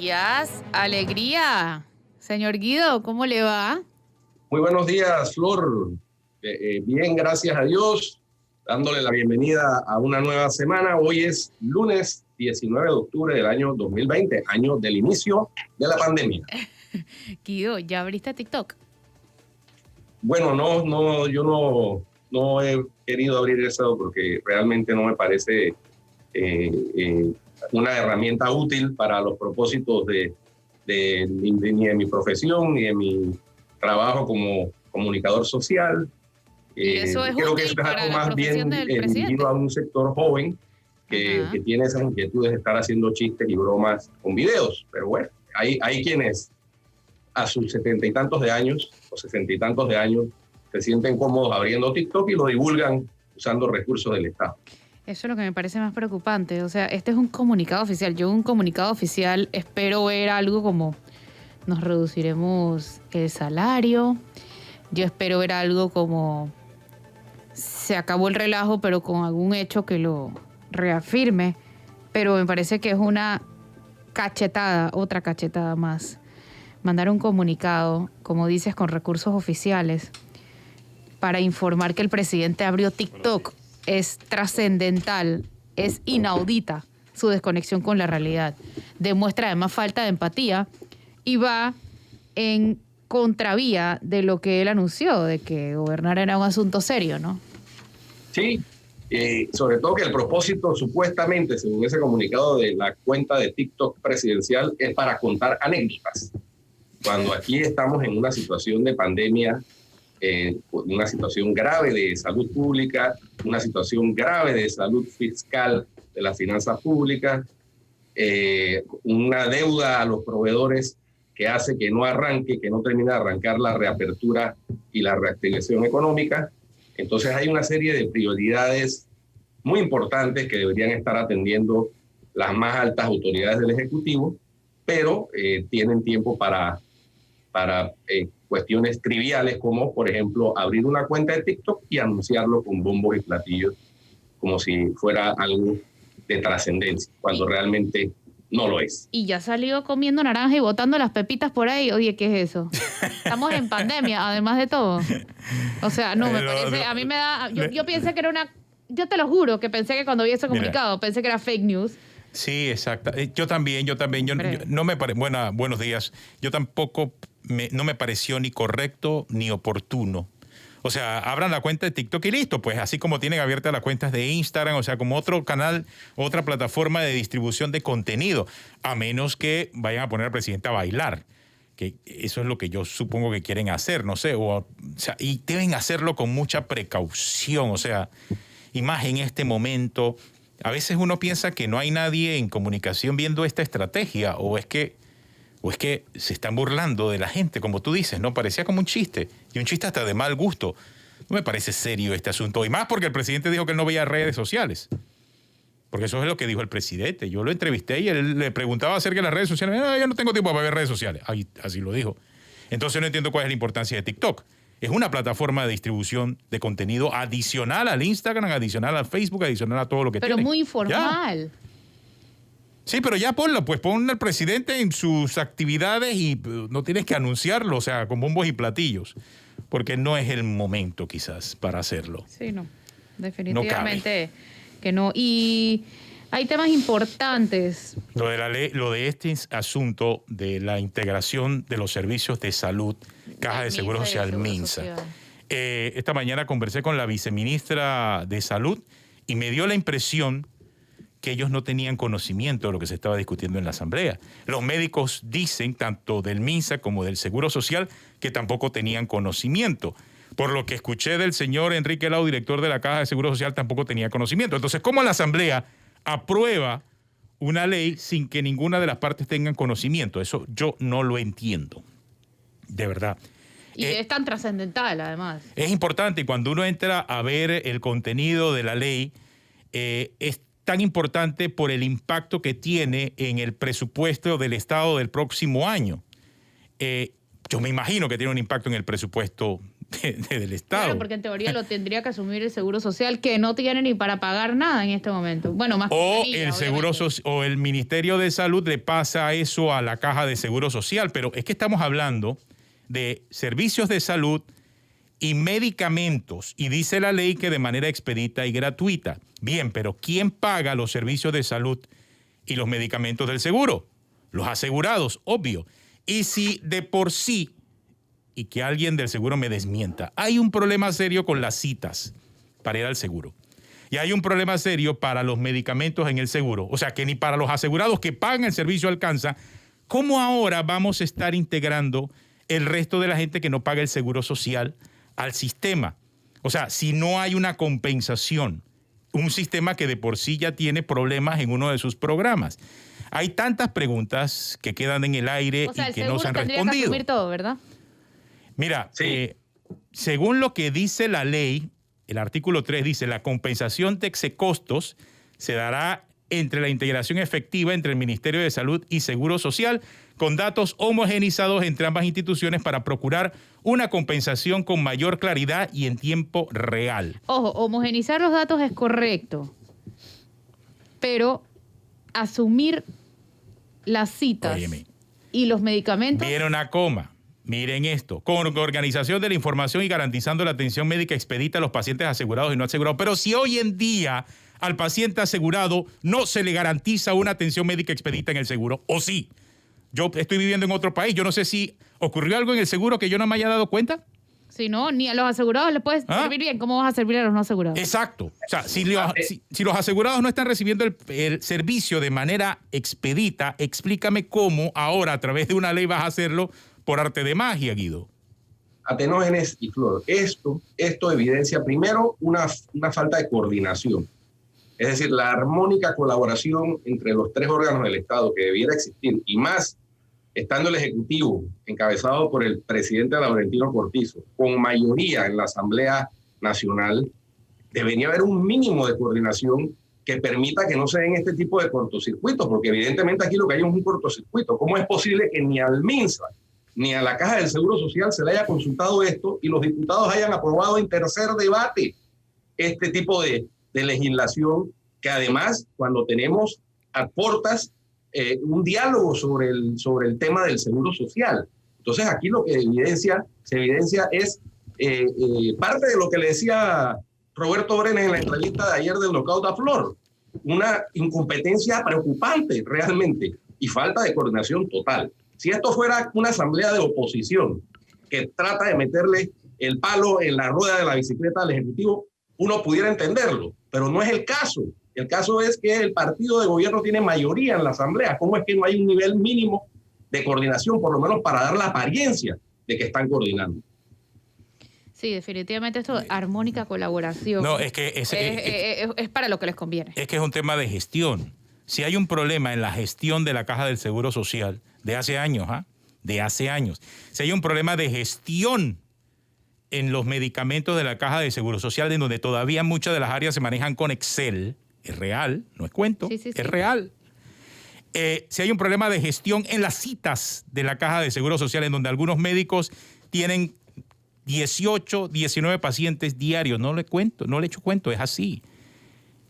días, alegría. Señor Guido, ¿cómo le va? Muy buenos días, Flor. Bien, gracias a Dios, dándole la bienvenida a una nueva semana. Hoy es lunes 19 de octubre del año 2020, año del inicio de la pandemia. Guido, ¿ya abriste TikTok? Bueno, yo no he querido abrir eso porque realmente no me parece una herramienta útil para los propósitos ni de mi profesión ni de mi trabajo como comunicador social. ¿Y eso es Creo que útil eso es para algo la más bien profesión del presidente? dirigido a un sector joven que tiene esas inquietudes de estar haciendo chistes y bromas con videos. Pero bueno, hay quienes a sus 70 y tantos de años o 60 y tantos de años se sienten cómodos abriendo TikTok y lo divulgan usando recursos del Estado. Eso es lo que me parece más preocupante. O sea, este es un comunicado oficial. Yo un comunicado oficial espero ver algo como nos reduciremos el salario. Yo espero ver algo como se acabó el relajo, pero con algún hecho que lo reafirme. Pero me parece que es una cachetada, otra cachetada más. Mandar un comunicado, como dices, con recursos oficiales para informar que el presidente abrió TikTok. Es trascendental, es inaudita su desconexión con la realidad. Demuestra además falta de empatía y va en contravía de lo que él anunció, de que gobernar era un asunto serio, ¿no? Sí, sobre todo que el propósito supuestamente, según ese comunicado de la cuenta de TikTok presidencial, es para contar anécdotas. Cuando aquí estamos en una situación de pandemia, una situación grave de salud pública, una situación grave de salud fiscal de las finanzas públicas, una deuda a los proveedores que hace que no arranque, que no termine de arrancar la reapertura y la reactivación económica. Entonces hay una serie de prioridades muy importantes que deberían estar atendiendo las más altas autoridades del Ejecutivo, pero tienen tiempo para cuestiones triviales como, por ejemplo, abrir una cuenta de TikTok y anunciarlo con bombos y platillos como si fuera algo de trascendencia, cuando realmente no lo es. Y ya salió comiendo naranja y botando las pepitas por ahí. Oye, ¿qué es eso? Estamos en pandemia, además de todo. O sea, no, me parece, a mí me da... Yo pensé que era una... Yo te lo juro que pensé que cuando vi ese comunicado, pensé que era fake news. Sí, exacto. Yo también. Yo no me buenos días. Yo tampoco no me pareció ni correcto ni oportuno. O sea, abran la cuenta de TikTok y listo, pues así como tienen abiertas las cuentas de Instagram, o sea, como otro canal, otra plataforma de distribución de contenido, a menos que vayan a poner al presidente a bailar, que eso es lo que yo supongo que quieren hacer, no sé, o sea, y deben hacerlo con mucha precaución, o sea, y más en este momento. A veces uno piensa que no hay nadie en comunicación viendo esta estrategia, o es que se están burlando de la gente, como tú dices, ¿no? Parecía como un chiste, y un chiste hasta de mal gusto. No me parece serio este asunto, y más porque el presidente dijo que él no veía redes sociales. Porque eso es lo que dijo el presidente. Yo lo entrevisté y él le preguntaba acerca de las redes sociales. No, yo no tengo tiempo para ver redes sociales. Así lo dijo. Entonces no entiendo cuál es la importancia de TikTok. Es una plataforma de distribución de contenido adicional al Instagram, adicional al Facebook, adicional a todo lo que tiene. Pero muy informal. Ya. Sí, pero ya ponlo, pues pon al presidente en sus actividades y no tienes que anunciarlo, o sea, con bombos y platillos, porque no es el momento quizás para hacerlo. Sí, no, definitivamente que no. Y hay temas importantes. Lo de la ley, lo de este asunto de la integración de los servicios de salud, Caja de Seguro Social, MINSA. Esta mañana conversé con la viceministra de Salud y me dio la impresión que ellos no tenían conocimiento de lo que se estaba discutiendo en la Asamblea. Los médicos dicen, tanto del MINSA como del Seguro Social, que tampoco tenían conocimiento. Por lo que escuché del señor Enrique Lao, director de la Caja de Seguro Social, tampoco tenía conocimiento. Entonces, ¿cómo la Asamblea aprueba una ley sin que ninguna de las partes tengan conocimiento? Eso yo no lo entiendo, de verdad. Y es tan trascendental, además. Es importante, y cuando uno entra a ver el contenido de la ley, es tan importante por el impacto que tiene en el presupuesto del Estado del próximo año. Yo me imagino que tiene un impacto en el presupuesto del Estado. Claro, porque en teoría lo tendría que asumir el Seguro Social, que no tiene ni para pagar nada en este momento. Bueno, más o que o el Ministerio de Salud le pasa eso a la Caja de Seguro Social, pero es que estamos hablando de servicios de salud y medicamentos, y dice la ley que de manera expedita y gratuita. Bien, pero ¿quién paga los servicios de salud y los medicamentos del seguro? Los asegurados, obvio. Y si de por sí, y que alguien del seguro me desmienta, hay un problema serio con las citas para ir al seguro, y hay un problema serio para los medicamentos en el seguro, o sea que ni para los asegurados que pagan el servicio alcanza, ¿cómo ahora vamos a estar integrando el resto de la gente que no paga el seguro social al sistema? O sea, si no hay una compensación, un sistema que de por sí ya tiene problemas en uno de sus programas. Hay tantas preguntas que quedan en el aire y que no se han respondido. Que asumir todo, ¿verdad? Mira, según lo que dice la ley, el artículo 3 dice, la compensación de excecostos se dará entre la integración efectiva entre el Ministerio de Salud y Seguro Social, con datos homogenizados entre ambas instituciones para procurar una compensación con mayor claridad y en tiempo real. Ojo, homogenizar los datos es correcto, pero asumir las citas y los medicamentos... Viene una coma. Miren esto, con organización de la información y garantizando la atención médica expedita a los pacientes asegurados y no asegurados. Pero si hoy en día al paciente asegurado no se le garantiza una atención médica expedita en el seguro, ¿o sí? Yo estoy viviendo en otro país, yo no sé si ocurrió algo en el seguro que yo no me haya dado cuenta. Si no, ni a los asegurados les puedes servir bien, ¿cómo vas a servir a los no asegurados? Exacto. O sea, si los asegurados no están recibiendo el servicio de manera expedita, explícame cómo ahora a través de una ley vas a hacerlo por arte de magia, Guido. Atenógenes y Flor, esto evidencia primero una falta de coordinación. Es decir, la armónica colaboración entre los tres órganos del Estado que debiera existir, y más estando el Ejecutivo encabezado por el presidente Laurentino Cortizo, con mayoría en la Asamblea Nacional, debería haber un mínimo de coordinación que permita que no se den este tipo de cortocircuitos, porque evidentemente aquí lo que hay es un cortocircuito. ¿Cómo es posible que ni al MINSA ni a la Caja del Seguro Social se le haya consultado esto y los diputados hayan aprobado en tercer debate este tipo de legislación, que además, cuando tenemos a portas un diálogo sobre el tema del seguro social? Entonces aquí lo que se evidencia es parte de lo que le decía Roberto Brenes en la entrevista de ayer del Knockout a Flor, una incompetencia preocupante realmente y falta de coordinación total. Si esto fuera una asamblea de oposición que trata de meterle el palo en la rueda de la bicicleta al Ejecutivo, uno pudiera entenderlo, pero no es el caso. El caso es que el partido de gobierno tiene mayoría en la asamblea. ¿Cómo es que no hay un nivel mínimo de coordinación, por lo menos para dar la apariencia de que están coordinando? Sí, definitivamente esto de armónica colaboración. No, es que es para lo que les conviene. Es que es un tema de gestión. Si hay un problema en la gestión de la Caja del Seguro Social de hace años, de hace años, si hay un problema de gestión en los medicamentos de la Caja de Seguro Social, en donde todavía muchas de las áreas se manejan con Excel, es real, no es cuento, es real. Si hay un problema de gestión en las citas de la Caja de Seguro Social, en donde algunos médicos tienen 18, 19 pacientes diarios, no le echo cuento, es así.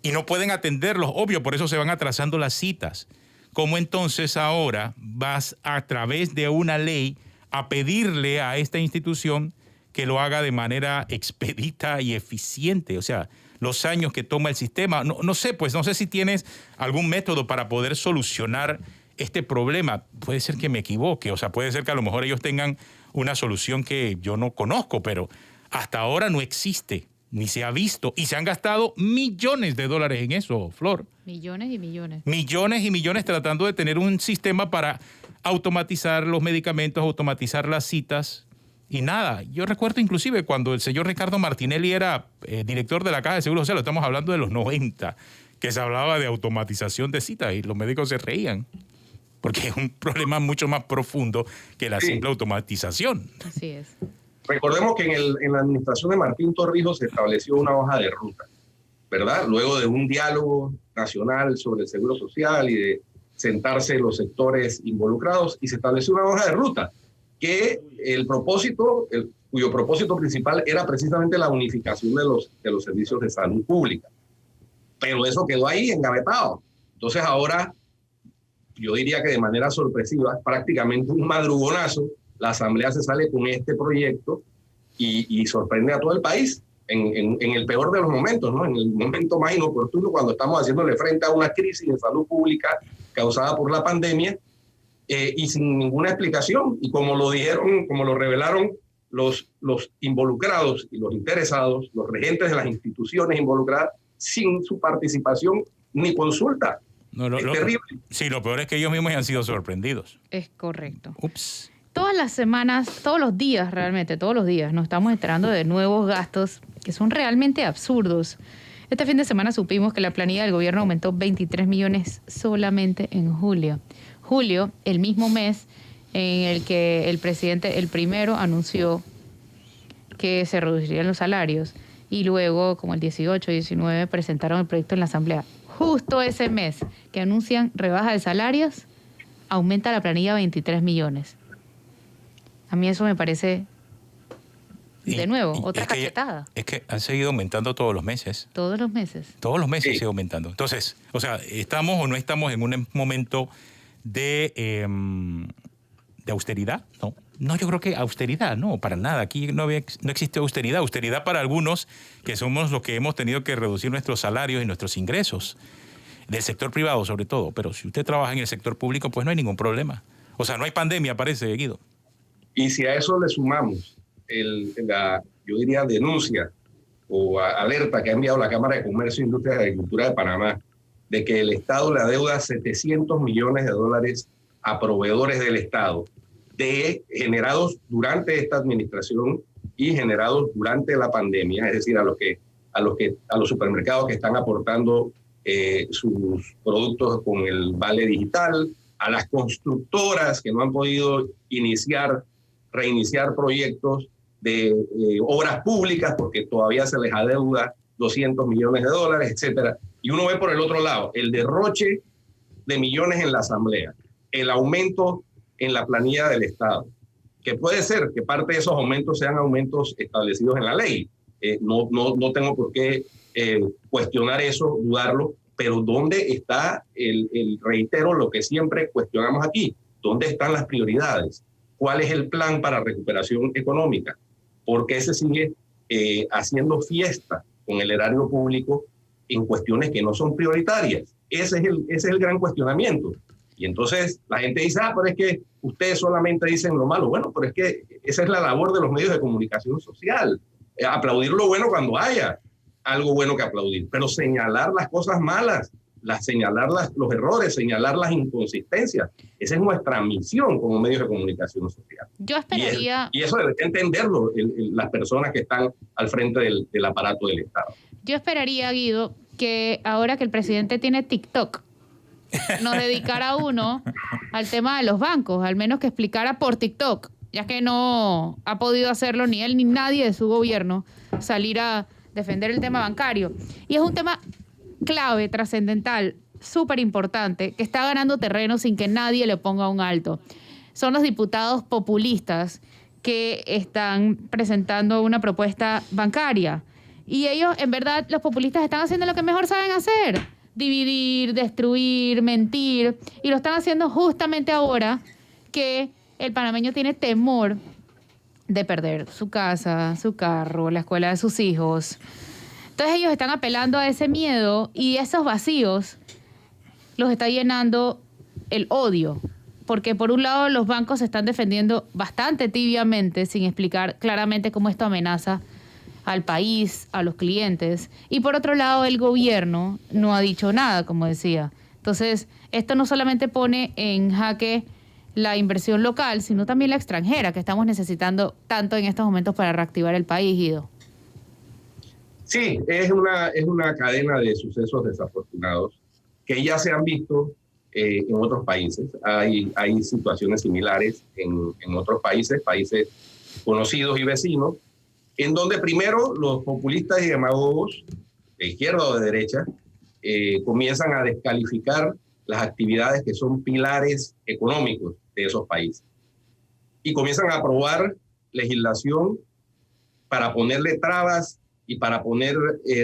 Y no pueden atenderlos, obvio, por eso se van atrasando las citas. ¿Cómo entonces ahora vas a través de una ley a pedirle a esta institución que lo haga de manera expedita y eficiente? O sea, los años que toma el sistema, no sé si tienes algún método para poder solucionar este problema. Puede ser que me equivoque, o sea, puede ser que a lo mejor ellos tengan una solución que yo no conozco, pero hasta ahora no existe, ni se ha visto, y se han gastado millones de dólares en eso, Flor. Millones y millones. Millones y millones tratando de tener un sistema para automatizar los medicamentos, automatizar las citas, y nada. Yo recuerdo inclusive cuando el señor Ricardo Martinelli era director de la Caja de Seguro Social, estamos hablando de los 90, que se hablaba de automatización de citas y los médicos se reían, porque es un problema mucho más profundo que la simple automatización. Así es. Recordemos que en la administración de Martín Torrijos se estableció una hoja de ruta, ¿verdad? Luego de un diálogo nacional sobre el seguro social y de sentarse los sectores involucrados, y se estableció una hoja de ruta que el propósito, cuyo propósito principal era precisamente la unificación de los servicios de salud pública. Pero eso quedó ahí engavetado. Entonces ahora, yo diría que de manera sorpresiva, prácticamente un madrugonazo, la Asamblea se sale con este proyecto y sorprende a todo el país en el peor de los momentos, ¿no? En el momento más inoportuno, cuando estamos haciéndole frente a una crisis de salud pública causada por la pandemia y sin ninguna explicación. Y como lo dijeron, como lo revelaron los involucrados y los interesados, los regentes de las instituciones involucradas, sin su participación ni consulta. Es terrible. Sí, lo peor es que ellos mismos han sido sorprendidos. Es correcto. Ups. Todas las semanas, todos los días realmente, todos los días nos estamos enterando de nuevos gastos que son realmente absurdos. Este fin de semana supimos que la planilla del gobierno aumentó 23 millones solamente en julio. Julio, el mismo mes en el que el presidente, el primero, anunció que se reducirían los salarios y luego, como el 18 y 19, presentaron el proyecto en la Asamblea. Justo ese mes que anuncian rebaja de salarios, aumenta la planilla a 23 millones. A mí eso me parece, de nuevo, otra cachetada. Es que han seguido aumentando todos los meses. Todos los meses. Todos los meses sigue aumentando. Entonces, o sea, ¿estamos o no estamos en un momento de austeridad? No, yo creo que austeridad, no, para nada. Aquí no existe austeridad. Austeridad para algunos que somos los que hemos tenido que reducir nuestros salarios y nuestros ingresos. Del sector privado, sobre todo. Pero si usted trabaja en el sector público, pues no hay ningún problema. O sea, no hay pandemia, parece, Guido. Y si a eso le sumamos yo diría, denuncia o alerta que ha enviado la Cámara de Comercio, Industria y Agricultura de Panamá, de que el Estado le adeuda $700 millones a proveedores del Estado, generados durante esta administración y generados durante la pandemia, es decir, a los supermercados que están aportando sus productos con el vale digital, a las constructoras que no han podido reiniciar proyectos de obras públicas porque todavía se les adeuda $200 millones, etcétera. Y uno ve por el otro lado el derroche de millones en la Asamblea, el aumento en la planilla del Estado, que puede ser que parte de esos aumentos sean aumentos establecidos en la ley. No tengo por qué cuestionar eso, dudarlo, pero ¿dónde está reitero, lo que siempre cuestionamos aquí? ¿Dónde están las prioridades? ¿Cuál es el plan para recuperación económica? ¿Por qué se sigue haciendo fiesta con el erario público en cuestiones que no son prioritarias? Ese es el gran cuestionamiento. Y entonces la gente dice, pero es que ustedes solamente dicen lo malo. Bueno, pero es que esa es la labor de los medios de comunicación social. Aplaudir lo bueno cuando haya algo bueno que aplaudir, pero señalar las cosas malas, señalar los errores, señalar las inconsistencias. Esa es nuestra misión como medios de comunicación social. Yo esperaría... Y eso debe entenderlo las personas que están al frente del aparato del Estado. Yo esperaría, Guido, que ahora que el presidente tiene TikTok, nos dedicara uno al tema de los bancos, al menos que explicara por TikTok, ya que no ha podido hacerlo ni él ni nadie de su gobierno, salir a defender el tema bancario. Y es un tema clave, trascendental, súper importante, que está ganando terreno sin que nadie le ponga un alto. Son los diputados populistas que están presentando una propuesta bancaria. Y ellos, en verdad, los populistas están haciendo lo que mejor saben hacer: dividir, destruir, mentir. Y lo están haciendo justamente ahora que el panameño tiene temor de perder su casa, su carro, la escuela de sus hijos. Entonces ellos están apelando a ese miedo y esos vacíos los está llenando el odio. Porque por un lado los bancos se están defendiendo bastante tibiamente, sin explicar claramente cómo esto amenaza al país, a los clientes. Y por otro lado el gobierno no ha dicho nada, como decía. Entonces esto no solamente pone en jaque la inversión local, sino también la extranjera, que estamos necesitando tanto en estos momentos para reactivar el país, Guido. Sí, es una cadena de sucesos desafortunados que ya se han visto en otros países. Hay situaciones similares en otros países conocidos y vecinos, en donde primero los populistas y demagogos, de izquierda o de derecha, comienzan a descalificar las actividades que son pilares económicos de esos países. Y comienzan a aprobar legislación para ponerle trabas y para poner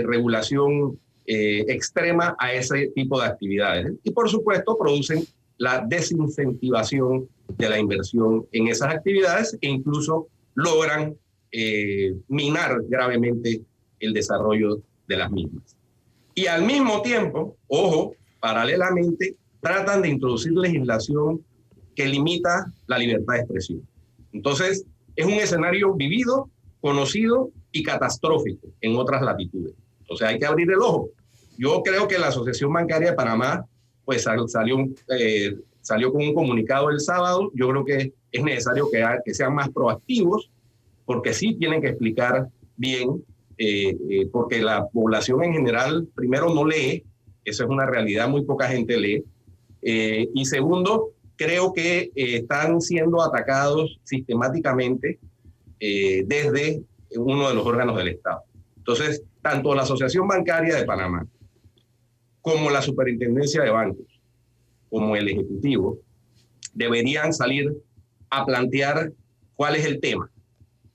regulación extrema a ese tipo de actividades. Y por supuesto producen la desincentivación de la inversión en esas actividades e incluso logran minar gravemente el desarrollo de las mismas. Y al mismo tiempo, ojo, paralelamente, tratan de introducir legislación que limita la libertad de expresión. Entonces, es un escenario vivido, conocido y catastrófico en otras latitudes. Entonces, hay que abrir el ojo. Yo creo que la Asociación Bancaria de Panamá pues, salió con un comunicado el sábado. Yo creo que es necesario que sean más proactivos, porque sí tienen que explicar bien, porque la población en general, primero, no lee. Eso es una realidad, muy poca gente lee. Y segundo, creo que están siendo atacados sistemáticamente desde uno de los órganos del Estado. Entonces, tanto la Asociación Bancaria de Panamá como la Superintendencia de Bancos, como el Ejecutivo, deberían salir a plantear cuál es el tema.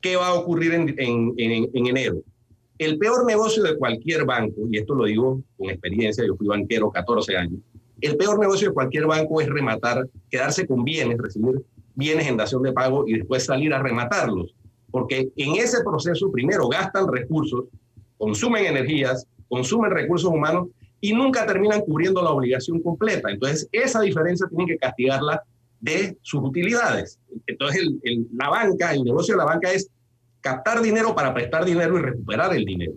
¿Qué va a ocurrir en enero? El peor negocio de cualquier banco, y esto lo digo con experiencia, yo fui banquero 14 años, el peor negocio de cualquier banco es rematar, quedarse con bienes, recibir bienes en dación de pago y después salir a rematarlos. Porque en ese proceso primero gastan recursos, consumen energías, consumen recursos humanos y nunca terminan cubriendo la obligación completa. Entonces esa diferencia tienen que castigarla de sus utilidades. Entonces la banca, el negocio de la banca es captar dinero para prestar dinero y recuperar el dinero.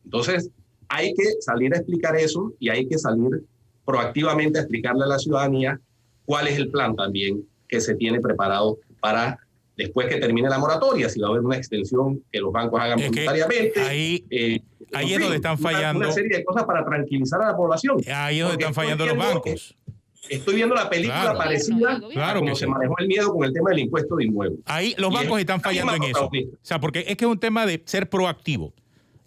Entonces hay que salir a explicar eso y hay que salir proactivamente a explicarle a la ciudadanía cuál es el plan también que se tiene preparado para después que termine la moratoria, si va a haber una extensión que los bancos hagan voluntariamente. Ahí es donde están fallando. Una serie de cosas para tranquilizar a la población. Ahí es donde están fallando los bancos. Estoy viendo la película parecida como se manejó el miedo con el tema del impuesto de inmuebles. Ahí los bancos están fallando en eso. O sea, porque es que es un tema de ser proactivo.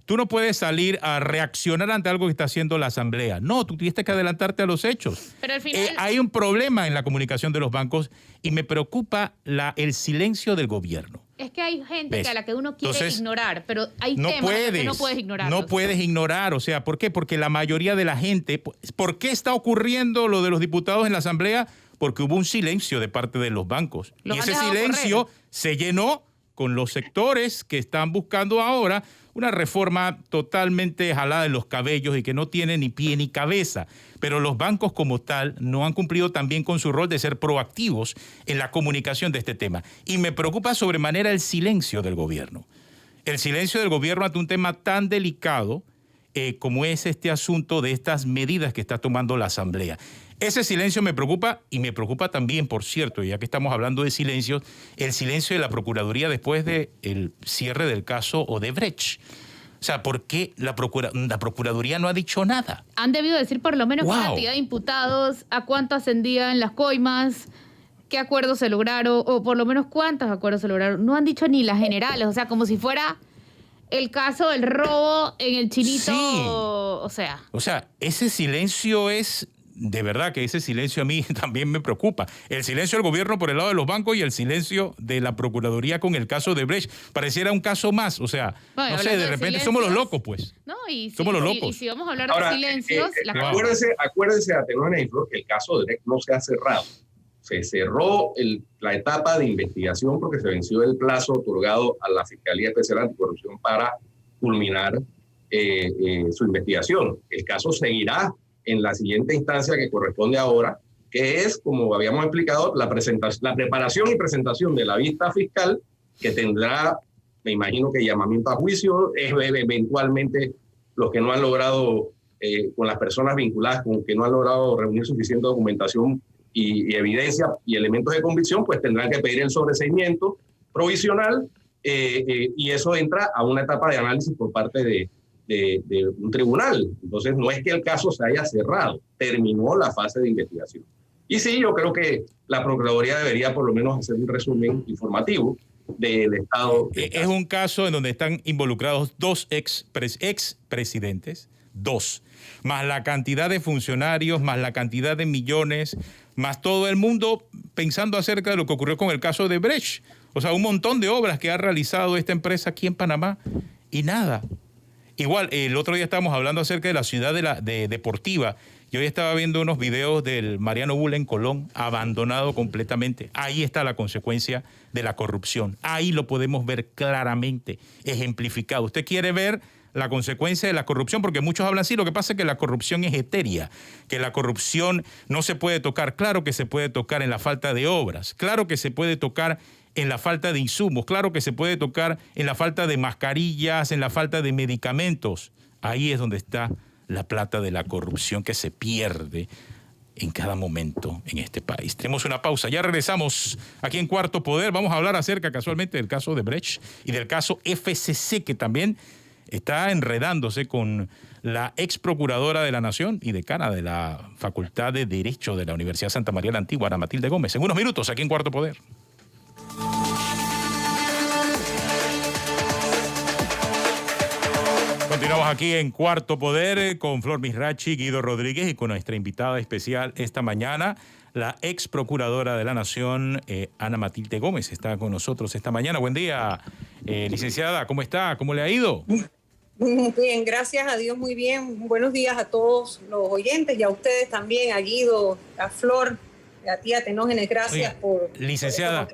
Tú no puedes salir a reaccionar ante algo que está haciendo la Asamblea. No, tú tienes que adelantarte a los hechos. Pero al final hay un problema en la comunicación de los bancos y me preocupa el silencio del gobierno. Es que hay gente a la que uno quiere ignorar, pero hay temas que no puedes ignorar. No puedes ignorar, o sea, ¿por qué? Porque la mayoría de la gente... ¿Por qué está ocurriendo lo de los diputados en la Asamblea? Porque hubo un silencio de parte de los bancos. Y ese silencio se llenó con los sectores que están buscando ahora una reforma totalmente jalada de los cabellos y que no tiene ni pie ni cabeza. Pero los bancos como tal no han cumplido también con su rol de ser proactivos en la comunicación de este tema. Y me preocupa sobremanera el silencio del gobierno. El silencio del gobierno ante un tema tan delicado como es este asunto de estas medidas que está tomando la Asamblea. Ese silencio me preocupa y me preocupa también, por cierto, ya que estamos hablando de silencios, el silencio de la Procuraduría después del cierre del caso Odebrecht. O sea, ¿por qué la Procuraduría no ha dicho nada? Han debido decir por lo menos qué cantidad de imputados, a cuánto ascendían las coimas, qué acuerdos se lograron, o por lo menos cuántos acuerdos se lograron. No han dicho ni las generales, o sea, como si fuera el caso del robo en el Chinito. Sí. O sea, ese silencio es... De verdad que ese silencio a mí también me preocupa. El silencio del gobierno por el lado de los bancos y el silencio de la Procuraduría con el caso de Brecht. Pareciera un caso más. O sea, bueno, no sé, de repente somos los locos, pues. No, somos los locos. Y si vamos a hablar de silencios... Acuérdense, Atenor y Flor, que el caso de Brecht no se ha cerrado. Se cerró la etapa de investigación porque se venció el plazo otorgado a la Fiscalía Especial Anticorrupción para culminar su investigación. El caso seguirá en la siguiente instancia que corresponde ahora, que es, como habíamos explicado, la preparación y presentación de la vista fiscal, que tendrá, me imagino que llamamiento a juicio, eventualmente los que no han logrado, con las personas vinculadas, con que no han logrado reunir suficiente documentación y evidencia y elementos de convicción, pues tendrán que pedir el sobreseimiento provisional y eso entra a una etapa de análisis por parte de un tribunal. Entonces no es que el caso se haya cerrado, terminó la fase de investigación. Y sí, yo creo que la Procuraduría debería por lo menos hacer un resumen informativo del estado. Es un caso en donde están involucrados dos expresidentes, más la cantidad de funcionarios, más la cantidad de millones, más todo el mundo pensando acerca de lo que ocurrió con el caso de Brecht. O sea, un montón de obras que ha realizado esta empresa aquí en Panamá y nada. Igual, el otro día estábamos hablando acerca de la ciudad de deportiva. Yo hoy estaba viendo unos videos del Mariano Bull en Colón, abandonado completamente. Ahí está la consecuencia de la corrupción. Ahí lo podemos ver claramente, ejemplificado. Usted quiere ver la consecuencia de la corrupción, porque muchos hablan así, lo que pasa es que la corrupción es etérea, que la corrupción no se puede tocar. Claro que se puede tocar en la falta de obras, claro que se puede tocar en la falta de insumos, claro que se puede tocar en la falta de mascarillas, en la falta de medicamentos. Ahí es donde está la plata de la corrupción que se pierde en cada momento en este país. Tenemos una pausa, ya regresamos aquí en Cuarto Poder. Vamos a hablar acerca casualmente del caso de Brecht y del caso FCC, que también está enredándose con la ex procuradora de la Nación y decana de la Facultad de Derecho de la Universidad Santa María la Antigua, Ana Matilde Gómez. En unos minutos, aquí en Cuarto Poder. Continuamos aquí en Cuarto Poder con Flor Misrachi, Guido Rodríguez y con nuestra invitada especial esta mañana, la ex procuradora de la Nación, Ana Matilde Gómez, está con nosotros esta mañana. Buen día, licenciada, ¿cómo está? ¿Cómo le ha ido? Bien, gracias a Dios, muy bien. Buenos días a todos los oyentes y a ustedes también, a Guido, a Flor, a ti, a Tenógenes, gracias. Oiga, por licenciada,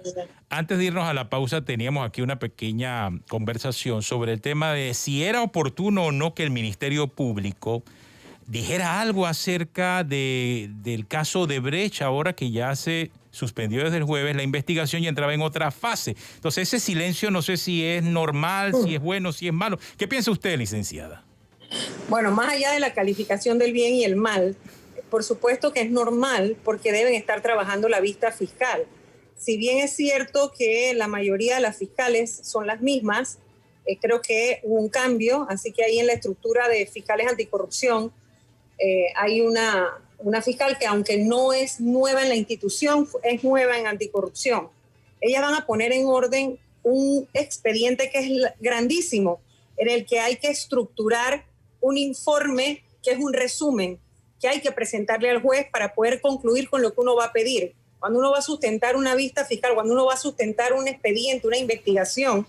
antes de irnos a la pausa teníamos aquí una pequeña conversación sobre el tema de si era oportuno o no que el Ministerio Público dijera algo acerca del caso de Brecht, ahora que ya se suspendió desde el jueves la investigación y entraba en otra fase. Entonces ese silencio no sé si es normal, si es bueno, si es malo. ¿Qué piensa usted, licenciada? Bueno, más allá de la calificación del bien y el mal, por supuesto que es normal porque deben estar trabajando la vista fiscal. Si bien es cierto que la mayoría de las fiscales son las mismas, creo que hubo un cambio, así que ahí en la estructura de fiscales anticorrupción hay una fiscal que, aunque no es nueva en la institución, es nueva en anticorrupción. Ellas van a poner en orden un expediente que es grandísimo, en el que hay que estructurar un informe que es un resumen que hay que presentarle al juez para poder concluir con lo que uno va a pedir. Cuando uno va a sustentar una vista fiscal, cuando uno va a sustentar un expediente, una investigación,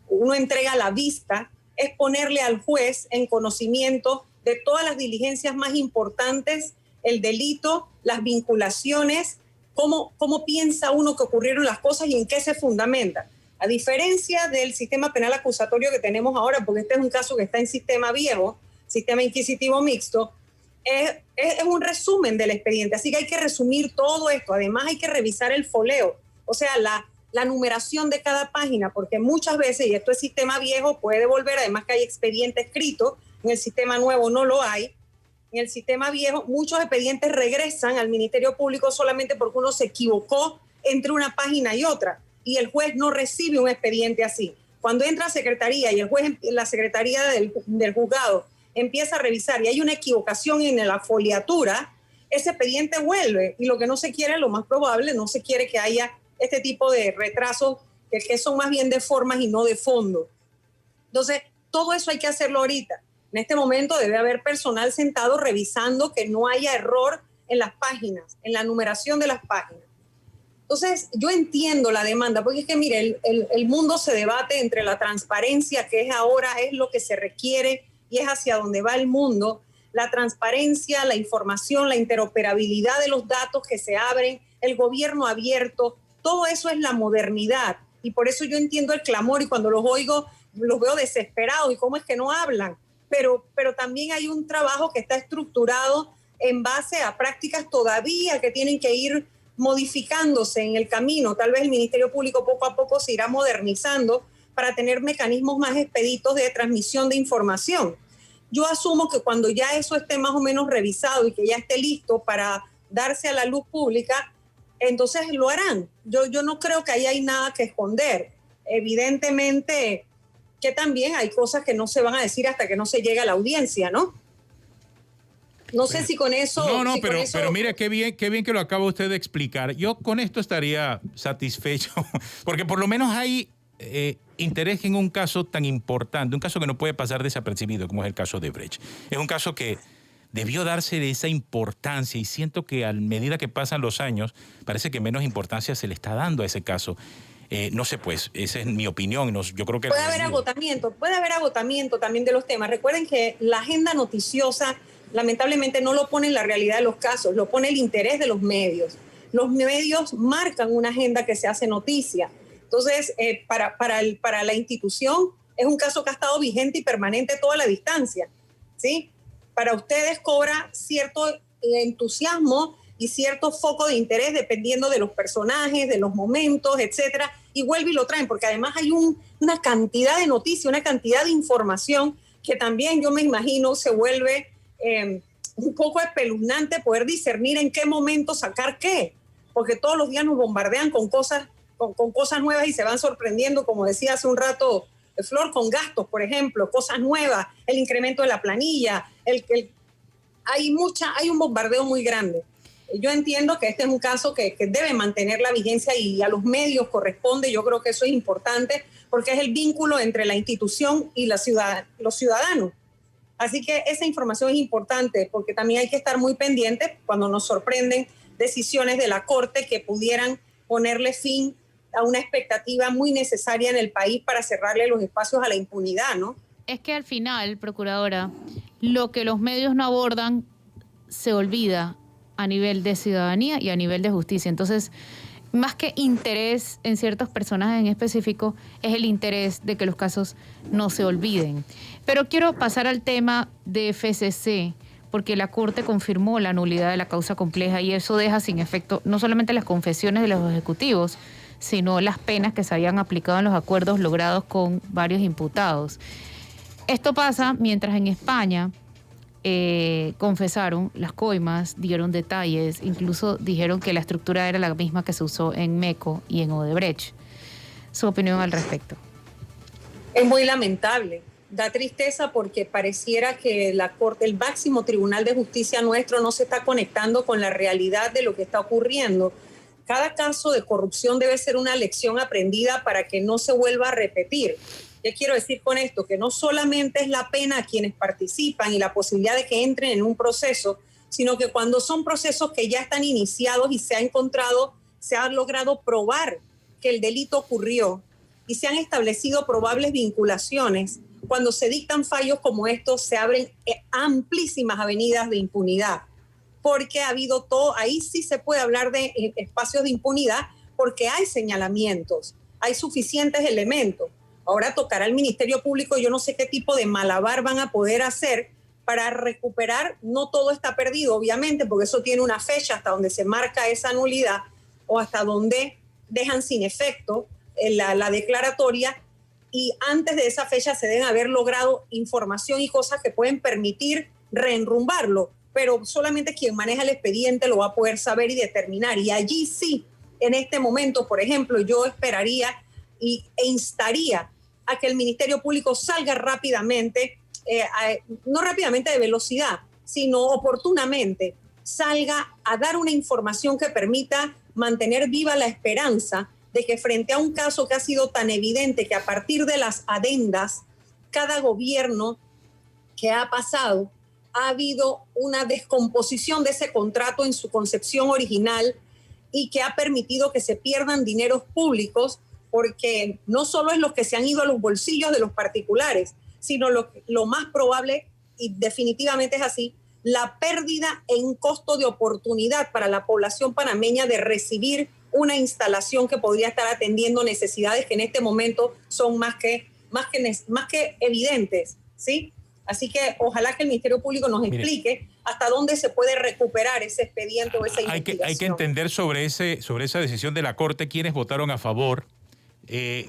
uno entrega la vista, es ponerle al juez en conocimiento de todas las diligencias más importantes, el delito, las vinculaciones, cómo piensa uno que ocurrieron las cosas y en qué se fundamenta. A diferencia del sistema penal acusatorio que tenemos ahora, porque este es un caso que está en sistema viejo, sistema inquisitivo mixto, es un resumen del expediente, así que hay que resumir todo esto. Además hay que revisar el foleo, o sea, la numeración de cada página, porque muchas veces, y esto es sistema viejo, puede devolver, además que hay expediente escrito, en el sistema nuevo no lo hay. En el sistema viejo, muchos expedientes regresan al Ministerio Público solamente porque uno se equivocó entre una página y otra, y el juez no recibe un expediente así. Cuando entra a secretaría y el juez, la secretaría del juzgado, empieza a revisar y hay una equivocación en la foliatura, ese expediente vuelve, y lo que no se quiere, lo más probable, no se quiere que haya este tipo de retrasos que son más bien de formas y no de fondo. Entonces, todo eso hay que hacerlo ahorita. En este momento debe haber personal sentado revisando que no haya error en las páginas, en la numeración de las páginas. Entonces, yo entiendo la demanda, porque es que, mire, el mundo se debate entre la transparencia, que es ahora, es lo que se requiere y es hacia donde va el mundo, la transparencia, la información, la interoperabilidad de los datos que se abren, el gobierno abierto, todo eso es la modernidad. Y por eso yo entiendo el clamor, y cuando los oigo, los veo desesperados, y cómo es que no hablan. Pero también hay un trabajo que está estructurado en base a prácticas todavía que tienen que ir modificándose en el camino. Tal vez el Ministerio Público poco a poco se irá modernizando para tener mecanismos más expeditos de transmisión de información. Yo asumo que cuando ya eso esté más o menos revisado y que ya esté listo para darse a la luz pública, entonces lo harán. Yo no creo que ahí hay nada que esconder. Evidentemente que también hay cosas que no se van a decir hasta que no se llegue a la audiencia, ¿no? No sé si con eso... No, si pero mira, qué bien que lo acaba usted de explicar. Yo con esto estaría satisfecho, porque por lo menos hay interés en un caso tan importante, un caso que no puede pasar desapercibido, como es el caso de Brecht. Es un caso que debió darse esa importancia, y siento que a medida que pasan los años, parece que menos importancia se le está dando a ese caso. No sé, pues, esa es mi opinión. Yo creo que puede haber agotamiento también de los temas. Recuerden que la agenda noticiosa lamentablemente no lo pone en la realidad de los casos, lo pone el interés de los medios. Los medios marcan una agenda que se hace noticia. Entonces, para la institución es un caso que ha estado vigente y permanente toda la distancia, ¿sí? Para ustedes cobra cierto entusiasmo y cierto foco de interés dependiendo de los personajes, de los momentos, etcétera, y vuelve y lo traen, porque además hay una cantidad de noticias, una cantidad de información que también yo me imagino se vuelve un poco espeluznante poder discernir en qué momento sacar qué, porque todos los días nos bombardean con cosas nuevas y se van sorprendiendo, como decía hace un rato Flor, con gastos, por ejemplo, cosas nuevas, el incremento de la planilla, hay un bombardeo muy grande. Yo entiendo que este es un caso que debe mantener la vigencia y a los medios corresponde. Yo creo que eso es importante porque es el vínculo entre la institución y los ciudadanos. Así que esa información es importante porque también hay que estar muy pendientes cuando nos sorprenden decisiones de la Corte que pudieran ponerle fin a una expectativa muy necesaria en el país para cerrarle los espacios a la impunidad, ¿no? Es que al final, procuradora, lo que los medios no abordan se olvida a nivel de ciudadanía y a nivel de justicia. Entonces, más que interés en ciertos personajes en específico, es el interés de que los casos no se olviden. Pero quiero pasar al tema de FCC, porque la Corte confirmó la nulidad de la causa compleja y eso deja sin efecto no solamente las confesiones de los ejecutivos, sino las penas que se habían aplicado en los acuerdos logrados con varios imputados. Esto pasa mientras en España confesaron las coimas, dieron detalles, incluso dijeron que la estructura era la misma que se usó en MECO y en Odebrecht. Su opinión al respecto. Es muy lamentable. Da tristeza porque pareciera que la Corte, el máximo tribunal de justicia nuestro, no se está conectando con la realidad de lo que está ocurriendo. Cada caso de corrupción debe ser una lección aprendida para que no se vuelva a repetir. ¿Qué quiero decir con esto? Que no solamente es la pena a quienes participan y la posibilidad de que entren en un proceso, sino que cuando son procesos que ya están iniciados y se ha logrado probar que el delito ocurrió y se han establecido probables vinculaciones, cuando se dictan fallos como estos se abren amplísimas avenidas de impunidad. Porque ha habido todo, ahí sí se puede hablar de espacios de impunidad porque hay señalamientos, hay suficientes elementos. Ahora tocará al Ministerio Público, yo no sé qué tipo de malabar van a poder hacer para recuperar, no todo está perdido, obviamente, porque eso tiene una fecha hasta donde se marca esa nulidad o hasta donde dejan sin efecto la declaratoria y antes de esa fecha se deben haber logrado información y cosas que pueden permitir reenrumbarlo. Pero solamente quien maneja el expediente lo va a poder saber y determinar. Y allí sí, en este momento, por ejemplo, yo esperaría e instaría a que el Ministerio Público salga rápidamente, no rápidamente de velocidad, sino oportunamente, salga a dar una información que permita mantener viva la esperanza de que frente a un caso que ha sido tan evidente que a partir de las adendas, cada gobierno que ha pasado, ha habido una descomposición de ese contrato en su concepción original y que ha permitido que se pierdan dineros públicos porque no solo es los que se han ido a los bolsillos de los particulares, sino lo más probable, y definitivamente es así, la pérdida en costo de oportunidad para la población panameña de recibir una instalación que podría estar atendiendo necesidades que en este momento son más que evidentes, ¿sí? Así que ojalá que el Ministerio Público nos explique hasta dónde se puede recuperar ese expediente o esa investigación. Hay que entender sobre esa decisión de la Corte quiénes votaron a favor.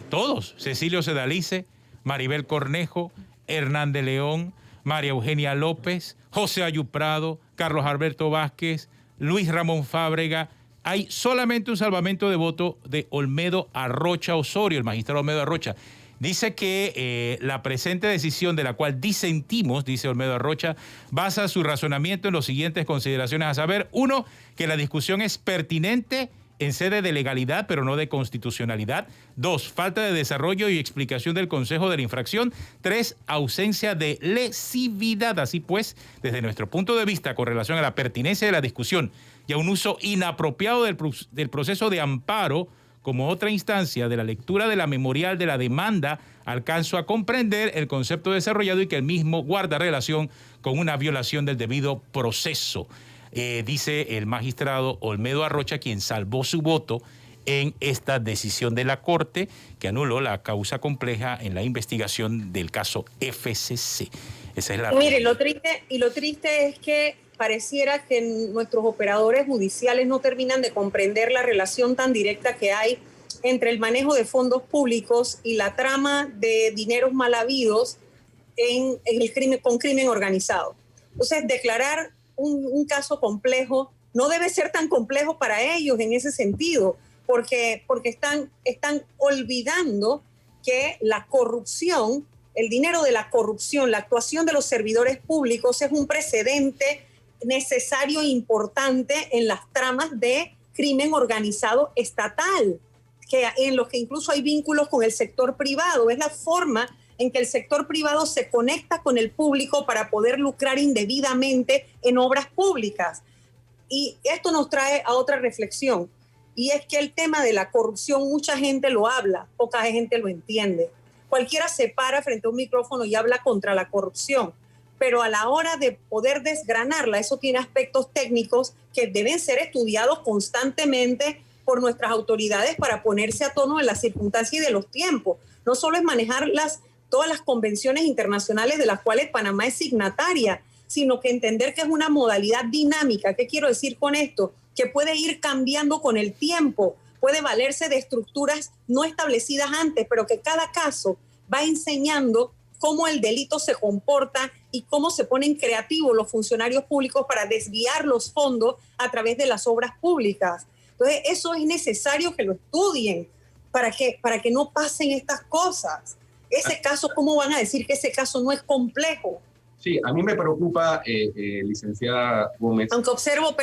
Todos, Cecilio Sedalice, Maribel Cornejo, Hernán de León, María Eugenia López, José Ayú Prado, Carlos Alberto Vázquez, Luis Ramón Fábrega. Hay solamente un salvamento de voto de Olmedo Arrocha Osorio, el magistrado Olmedo Arrocha. Dice que la presente decisión de la cual disentimos, dice Olmedo Arrocha, basa su razonamiento en las siguientes consideraciones, a saber, 1, que la discusión es pertinente en sede de legalidad, pero no de constitucionalidad. 2, falta de desarrollo y explicación del Consejo de la Infracción. 3, ausencia de lesividad. Así pues, desde nuestro punto de vista, con relación a la pertinencia de la discusión y a un uso inapropiado del proceso de amparo como otra instancia de la lectura de la memorial de la demanda, alcanzo a comprender el concepto desarrollado y que el mismo guarda relación con una violación del debido proceso. Dice el magistrado Olmedo Arrocha, quien salvó su voto en esta decisión de la Corte que anuló la causa compleja en la investigación del caso FCC. Esa es la... Mire, lo triste es que pareciera que nuestros operadores judiciales no terminan de comprender la relación tan directa que hay entre el manejo de fondos públicos y la trama de dineros mal habidos en el crimen, con crimen organizado. Entonces, declarar un caso complejo no debe ser tan complejo para ellos en ese sentido, porque están olvidando que la corrupción, el dinero de la corrupción, la actuación de los servidores públicos es un precedente necesario e importante en las tramas de crimen organizado estatal, en los que incluso hay vínculos con el sector privado. Es la forma en que el sector privado se conecta con el público para poder lucrar indebidamente en obras públicas. Y esto nos trae a otra reflexión, y es que el tema de la corrupción mucha gente lo habla, poca gente lo entiende. Cualquiera se para frente a un micrófono y habla contra la corrupción, pero a la hora de poder desgranarla, eso tiene aspectos técnicos que deben ser estudiados constantemente por nuestras autoridades para ponerse a tono en las circunstancias y de los tiempos. No solo es manejar todas las convenciones internacionales de las cuales Panamá es signataria, sino que entender que es una modalidad dinámica. ¿Qué quiero decir con esto? Que puede ir cambiando con el tiempo, puede valerse de estructuras no establecidas antes, pero que cada caso va enseñando cómo el delito se comporta y cómo se ponen creativos los funcionarios públicos para desviar los fondos a través de las obras públicas. Entonces, eso es necesario que lo estudien para que no pasen estas cosas. Ese caso, ¿cómo van a decir que ese caso no es complejo? Sí, a mí me preocupa, licenciada Gómez. Aunque observo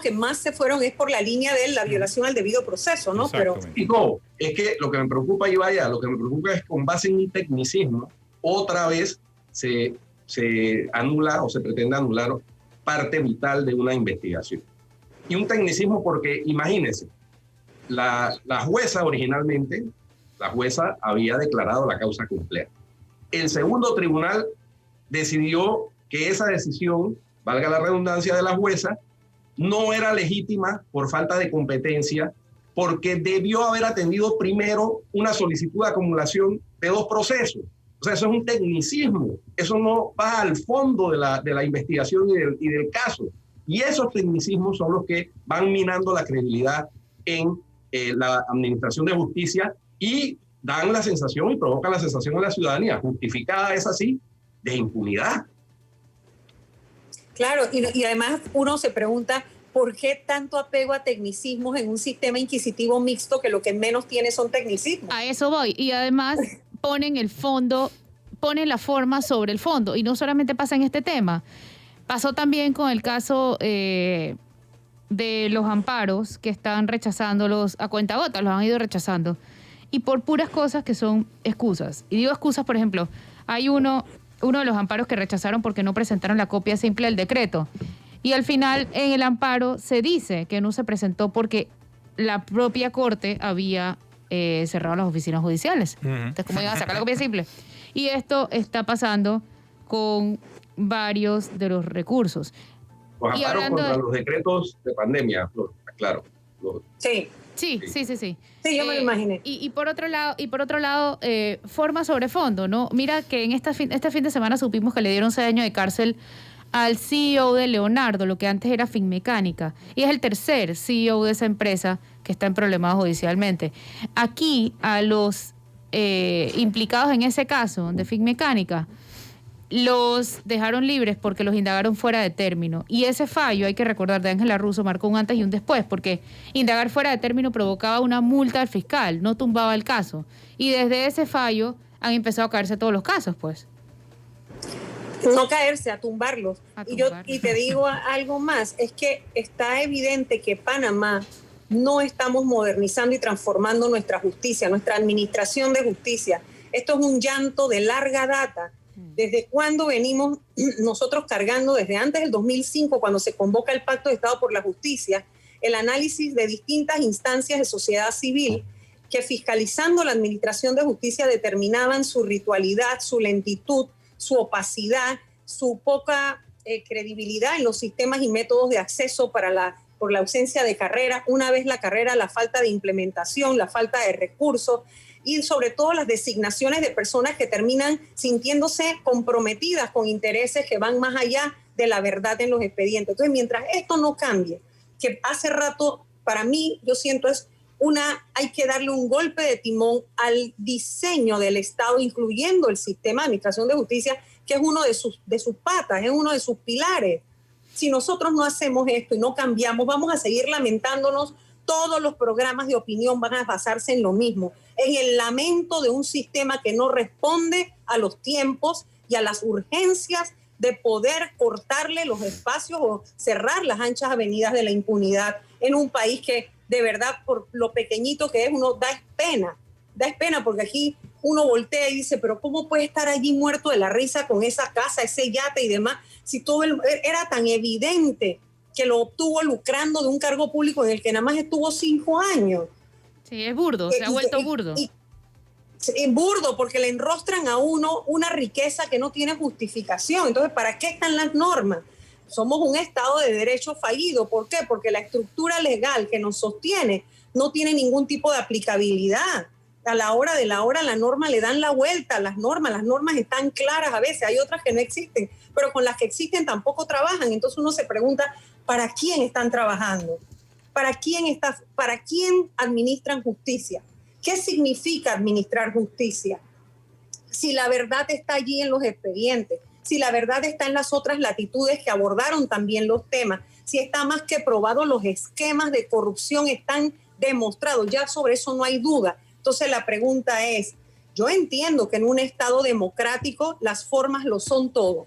que más se fueron es por la línea de la violación al debido proceso, ¿no? Pero no, es que lo que me preocupa, y vaya, lo que me preocupa es que con base en un tecnicismo, otra vez se anula o se pretende anular parte vital de una investigación. Y un tecnicismo porque, imagínense, la jueza originalmente, la jueza había declarado la causa compleja. El segundo tribunal decidió que esa decisión, valga la redundancia de la jueza, no era legítima por falta de competencia, porque debió haber atendido primero una solicitud de acumulación de dos procesos. O sea, eso es un tecnicismo, eso no va al fondo de la investigación y del caso. Y esos tecnicismos son los que van minando la credibilidad en la administración de justicia y dan la sensación y provocan la sensación en la ciudadanía, justificada es así, de impunidad. Claro, y además uno se pregunta por qué tanto apego a tecnicismos en un sistema inquisitivo mixto que lo que menos tiene son tecnicismos. A eso voy. Y además ponen el fondo, ponen la forma sobre el fondo. Y no solamente pasa en este tema. Pasó también con el caso de los amparos que están rechazándolos a cuentagotas, los han ido rechazando. Y por puras cosas que son excusas. Y digo excusas, por ejemplo, hay uno de los amparos que rechazaron porque no presentaron la copia simple del decreto. Y al final, en el amparo, se dice que no se presentó porque la propia Corte había cerrado las oficinas judiciales. Entonces, ¿cómo iban a sacar la copia simple? Y esto está pasando con varios de los recursos. Los amparos contra los decretos de pandemia, claro. Sí. Sí, yo me lo imaginé. Y por otro lado, forma sobre fondo, ¿no? Mira que en este fin de semana supimos que le dieron 6 años de cárcel al CEO de Leonardo, lo que antes era Finmecánica, y es el tercer CEO de esa empresa que está en problemas judicialmente. Aquí, a los implicados en ese caso de Finmecánica, los dejaron libres porque los indagaron fuera de término. Y ese fallo, hay que recordar, de Ángela Russo marcó un antes y un después, porque indagar fuera de término provocaba una multa al fiscal, no tumbaba el caso. Y desde ese fallo han empezado a caerse todos los casos, pues. No caerse, a tumbarlos. Y te digo algo más, es que está evidente que Panamá no estamos modernizando y transformando nuestra justicia, nuestra administración de justicia. Esto es un llanto de larga data. ¿Desde cuándo venimos nosotros cargando? Desde antes del 2005, cuando se convoca el Pacto de Estado por la Justicia, el análisis de distintas instancias de sociedad civil que fiscalizando la administración de justicia determinaban su ritualidad, su lentitud, su opacidad, su poca credibilidad en los sistemas y métodos de acceso por la ausencia de carrera, una vez la carrera, la falta de implementación, la falta de recursos y sobre todo las designaciones de personas que terminan sintiéndose comprometidas con intereses que van más allá de la verdad en los expedientes. Entonces, mientras esto no cambie, que hace rato, para mí, yo siento hay que darle un golpe de timón al diseño del Estado, incluyendo el sistema de administración de justicia, que es uno de sus patas, es uno de sus pilares. Si nosotros no hacemos esto y no cambiamos, vamos a seguir lamentándonos. Todos los programas de opinión van a basarse en lo mismo, en el lamento de un sistema que no responde a los tiempos y a las urgencias de poder cortarle los espacios o cerrar las anchas avenidas de la impunidad en un país que de verdad, por lo pequeñito que es, uno da pena porque aquí uno voltea y dice, pero ¿cómo puede estar allí muerto de la risa con esa casa, ese yate y demás? Si todo era tan evidente que lo obtuvo lucrando de un cargo público en el que nada más estuvo 5 años. Sí, es burdo, se ha vuelto burdo. Burdo, porque le enrostran a uno una riqueza que no tiene justificación. Entonces, ¿para qué están las normas? Somos un Estado de derecho fallido. ¿Por qué? Porque la estructura legal que nos sostiene no tiene ningún tipo de aplicabilidad. A la hora de la norma le dan la vuelta a las normas están claras a veces, hay otras que no existen, pero con las que existen tampoco trabajan. Entonces uno se pregunta, ¿para quién están trabajando? ¿Para quién administran justicia? ¿Qué significa administrar justicia? Si la verdad está allí en los expedientes, si la verdad está en las otras latitudes que abordaron también los temas, si está más que probado, los esquemas de corrupción están demostrados, ya sobre eso no hay duda. Entonces la pregunta es, yo entiendo que en un Estado democrático las formas lo son todo,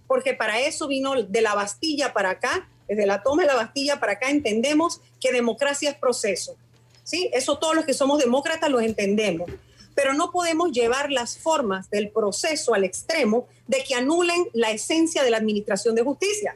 porque para eso vino de la Bastilla para acá, desde la toma de la Bastilla para acá entendemos que democracia es proceso, ¿sí? Eso todos los que somos demócratas lo entendemos. Pero no podemos llevar las formas del proceso al extremo de que anulen la esencia de la administración de justicia.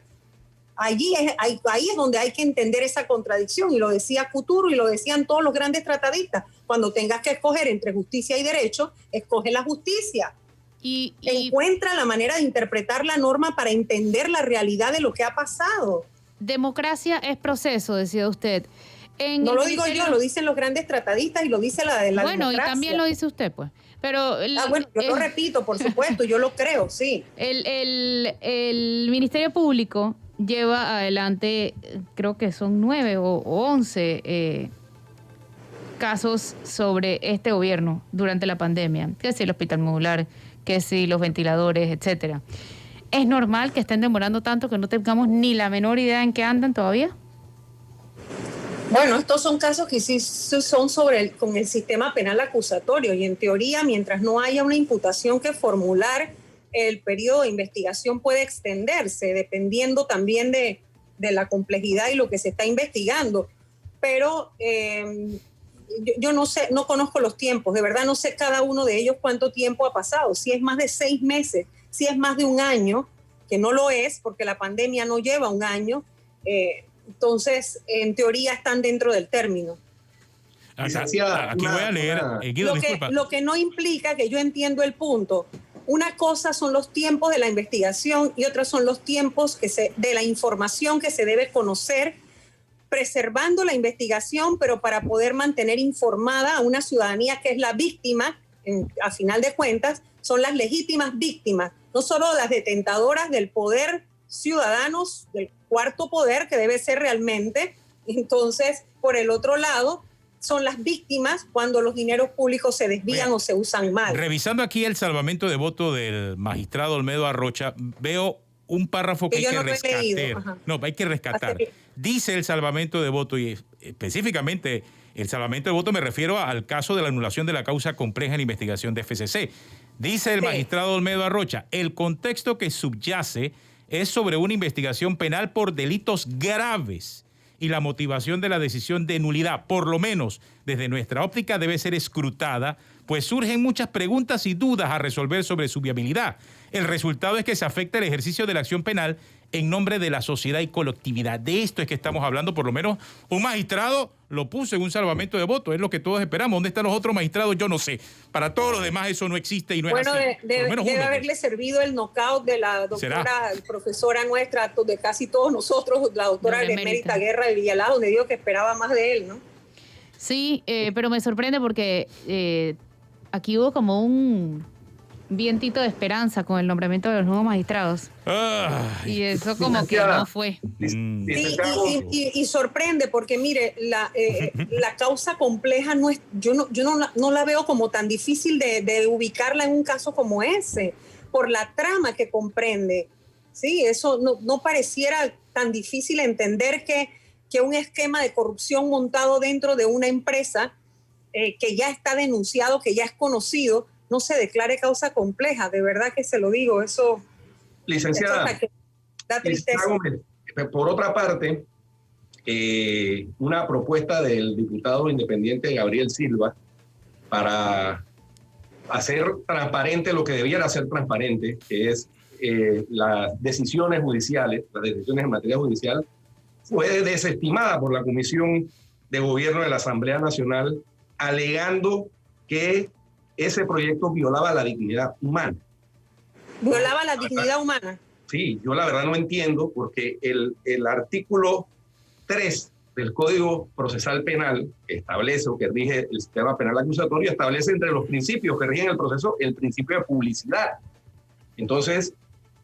Ahí es donde hay que entender esa contradicción, y lo decía Couture y lo decían todos los grandes tratadistas. Cuando tengas que escoger entre justicia y derecho, escoge la justicia. Y encuentra la manera de interpretar la norma para entender la realidad de lo que ha pasado. Democracia es proceso, decía usted. No lo digo yo, lo dicen los grandes tratadistas y lo dice la democracia. Bueno, y también lo dice usted, pues. Pero bueno, yo lo repito, por supuesto, yo lo creo, sí. El Ministerio Público lleva adelante, creo que son 9 o 11 casos sobre este gobierno durante la pandemia. Que si el hospital modular, que si los ventiladores, etcétera. ¿Es normal que estén demorando tanto que no tengamos ni la menor idea en qué andan todavía? Bueno, estos son casos que sí son con el sistema penal acusatorio, y en teoría, mientras no haya una imputación que formular, el periodo de investigación puede extenderse, dependiendo también de la complejidad y lo que se está investigando. Pero yo no sé, no conozco los tiempos, de verdad no sé cada uno de ellos cuánto tiempo ha pasado, si es más de 6 meses, si es más de 1 año, que no lo es, porque la pandemia no lleva 1 año, entonces, en teoría están dentro del término. Aquí voy a leer. Guido, lo que no implica que yo entiendo el punto. Una cosa son los tiempos de la investigación y otras son los tiempos de la información que se debe conocer, preservando la investigación, pero para poder mantener informada a una ciudadanía que es la víctima, a final de cuentas, son las legítimas víctimas, no solo las detentadoras del poder ciudadanos, del cuarto poder que debe ser realmente. Entonces, por el otro lado, son las víctimas cuando los dineros públicos se desvían o se usan mal. Revisando aquí el salvamento de voto del magistrado Olmedo Arrocha, veo un párrafo que hay que rescatar. No, hay que rescatar. Dice el salvamento de voto, y específicamente el salvamento de voto me refiero al caso de la anulación de la causa compleja en investigación de FCC. Dice el magistrado Olmedo Arrocha, el contexto que subyace es sobre una investigación penal por delitos graves y la motivación de la decisión de nulidad, por lo menos desde nuestra óptica, debe ser escrutada, pues surgen muchas preguntas y dudas a resolver sobre su viabilidad. El resultado es que se afecta el ejercicio de la acción penal en nombre de la sociedad y colectividad. De esto es que estamos hablando, por lo menos un magistrado lo puso en un salvamento de votos, es lo que todos esperamos. ¿Dónde están los otros magistrados? Yo no sé. Para todos los demás eso no existe y no es así. Bueno, debe haberle servido el knockout de la doctora, profesora nuestra, de casi todos nosotros, la doctora Emérita Guerra de Villalaz, donde dijo que esperaba más de él, ¿no? Sí, pero me sorprende porque aquí hubo como un vientito de esperanza con el nombramiento de los nuevos magistrados. Y eso como que no fue. Y sorprende porque, mire, la causa compleja no es, yo no la veo como tan difícil de ubicarla en un caso como ese, por la trama que comprende. Sí, eso no pareciera tan difícil entender que un esquema de corrupción montado dentro de una empresa que ya está denunciado, que ya es conocido, no se declare causa compleja. De verdad que se lo digo, eso... Licenciada, da tristeza. Por otra parte, una propuesta del diputado independiente Gabriel Silva para hacer transparente lo que debiera ser transparente, que es las decisiones judiciales, las decisiones en materia judicial, fue desestimada por la Comisión de Gobierno de la Asamblea Nacional, alegando que ese proyecto violaba la dignidad humana. ¿Violaba la dignidad humana? Sí, yo la verdad no entiendo, porque el artículo 3 del Código Procesal Penal, que establece o que rige el sistema penal acusatorio, establece entre los principios que rigen el proceso el principio de publicidad. Entonces,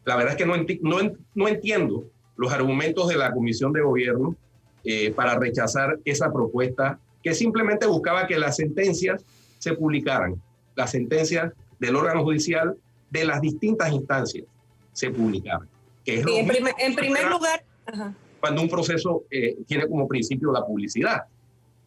la verdad es que no entiendo los argumentos de la Comisión de Gobierno para rechazar esa propuesta que simplemente buscaba que las sentencias se publicaran. Las sentencias del órgano judicial de las distintas instancias se publicaran. Que es en primer lugar... Cuando un proceso tiene como principio la publicidad.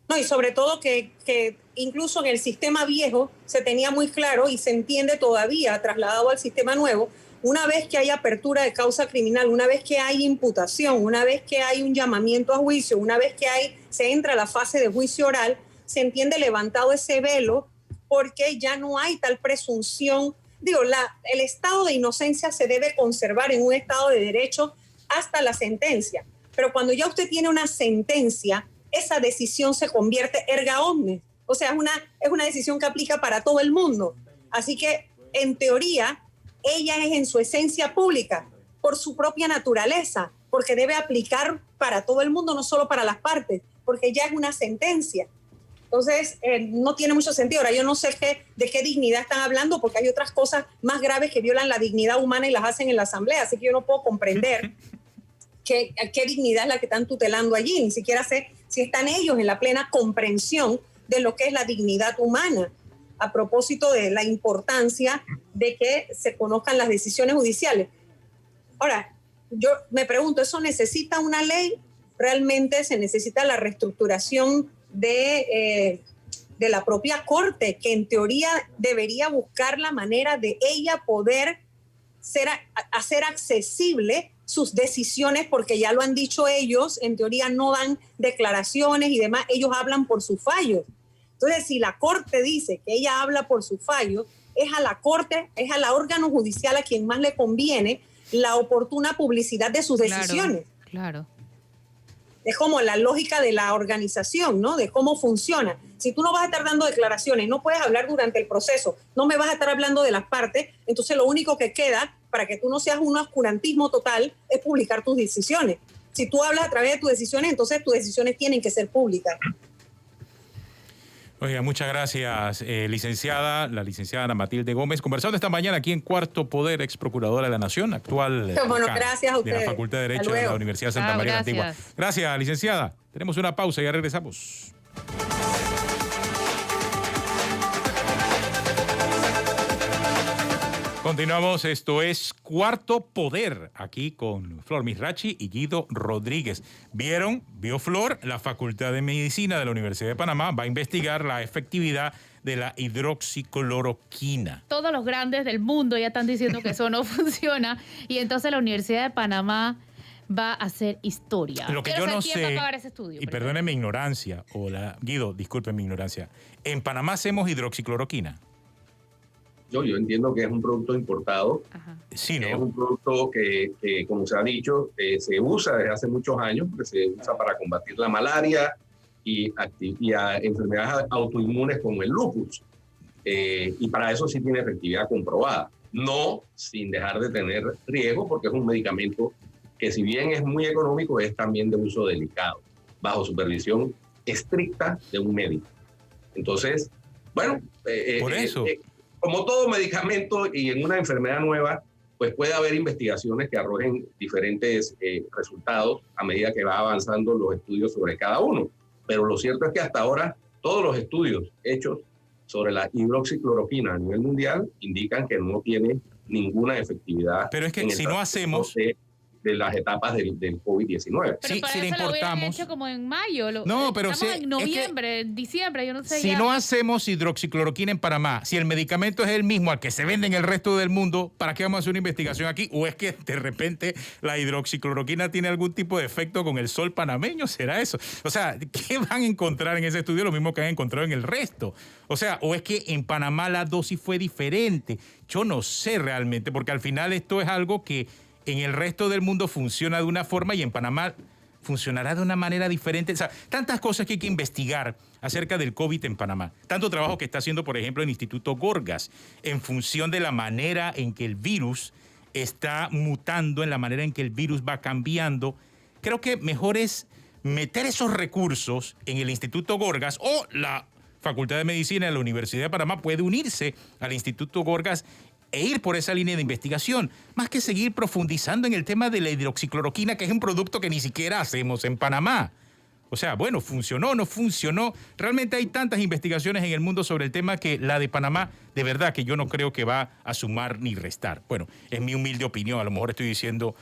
No, y sobre todo que incluso en el sistema viejo se tenía muy claro y se entiende todavía, trasladado al sistema nuevo, una vez que hay apertura de causa criminal, una vez que hay imputación, una vez que hay un llamamiento a juicio, una vez que se entra a la fase de juicio oral, se entiende levantado ese velo porque ya no hay tal presunción. Digo, el estado de inocencia se debe conservar en un estado de derecho hasta la sentencia. Pero cuando ya usted tiene una sentencia, esa decisión se convierte erga omnes. O sea, es una decisión que aplica para todo el mundo. Así que, en teoría, ella es en su esencia pública, por su propia naturaleza, porque debe aplicar para todo el mundo, no solo para las partes, porque ya es una sentencia. Entonces, no tiene mucho sentido. Ahora, yo no sé de qué dignidad están hablando, porque hay otras cosas más graves que violan la dignidad humana y las hacen en la Asamblea, así que yo no puedo comprender qué dignidad es la que están tutelando allí. Ni siquiera sé si están ellos en la plena comprensión de lo que es la dignidad humana, a propósito de la importancia de que se conozcan las decisiones judiciales. Ahora, yo me pregunto, ¿eso necesita una ley? ¿Realmente se necesita la reestructuración de la propia Corte, que en teoría debería buscar la manera de ella poder hacer accesible sus decisiones, porque ya lo han dicho ellos, en teoría no dan declaraciones y demás, ellos hablan por sus fallos. Entonces, si la Corte dice que ella habla por sus fallos, es a la Corte, es al órgano judicial a quien más le conviene la oportuna publicidad de sus decisiones. Claro. Es como la lógica de la organización, ¿no? De cómo funciona. Si tú no vas a estar dando declaraciones, no puedes hablar durante el proceso, no me vas a estar hablando de las partes, entonces lo único que queda para que tú no seas un oscurantismo total es publicar tus decisiones. Si tú hablas a través de tus decisiones, entonces tus decisiones tienen que ser públicas. Oiga, muchas gracias, licenciada, la licenciada Ana Matilde Gómez, conversando esta mañana aquí en Cuarto Poder, ex procuradora de la Nación, actual gracias a ustedes. De la Facultad de Derecho de la Universidad de Santa María la Antigua. Gracias, licenciada. Tenemos una pausa y ya regresamos. Continuamos, esto es Cuarto Poder, aquí con Flor Misrachi y Guido Rodríguez. Vio Flor, la Facultad de Medicina de la Universidad de Panamá va a investigar la efectividad de la hidroxicloroquina. Todos los grandes del mundo ya están diciendo que eso no funciona, y entonces la Universidad de Panamá va a hacer historia. Lo que yo no sé, va a pagar ese estudio, y perdone mi ignorancia, Guido, disculpe mi ignorancia, ¿en Panamá hacemos hidroxicloroquina? yo entiendo que es un producto importado. Ajá. Sí, ¿no? Es un producto que, como se ha dicho, se usa desde hace muchos años, porque se usa para combatir la malaria y a enfermedades autoinmunes como el lupus. Y para eso sí tiene efectividad comprobada. No sin dejar de tener riesgo, porque es un medicamento que, si bien es muy económico, es también de uso delicado, bajo supervisión estricta de un médico. Entonces, bueno, por eso. Como todo medicamento y en una enfermedad nueva, pues puede haber investigaciones que arrojen diferentes resultados a medida que va avanzando los estudios sobre cada uno. Pero lo cierto es que hasta ahora todos los estudios hechos sobre la hidroxicloroquina a nivel mundial indican que no tiene ninguna efectividad. Pero es que si no hacemos de las etapas del COVID-19. Pero para si le eso lo hubieran importamos, hecho como en mayo. No, pero estamos en noviembre, en diciembre, yo no sé. Si ya. no hacemos hidroxicloroquina en Panamá, si el medicamento es el mismo al que se vende en el resto del mundo, ¿para qué vamos a hacer una investigación aquí? ¿O es que de repente la hidroxicloroquina tiene algún tipo de efecto con el sol panameño? ¿Será eso? O sea, ¿qué van a encontrar en ese estudio? Lo mismo que han encontrado en el resto. O sea, ¿o es que en Panamá la dosis fue diferente? Yo no sé realmente, porque al final esto es algo que en el resto del mundo funciona de una forma y en Panamá funcionará de una manera diferente. O sea, tantas cosas que hay que investigar acerca del COVID en Panamá. Tanto trabajo que está haciendo, por ejemplo, el Instituto Gorgas, en función de la manera en que el virus está mutando, en la manera en que el virus va cambiando. Creo que mejor es meter esos recursos en el Instituto Gorgas, o la Facultad de Medicina de la Universidad de Panamá puede unirse al Instituto Gorgas e ir por esa línea de investigación, más que seguir profundizando en el tema de la hidroxicloroquina, que es un producto que ni siquiera hacemos en Panamá. O sea, bueno, funcionó, no funcionó. Realmente hay tantas investigaciones en el mundo sobre el tema que la de Panamá, de verdad que yo no creo que va a sumar ni restar. Bueno, es mi humilde opinión, a lo mejor estoy diciendo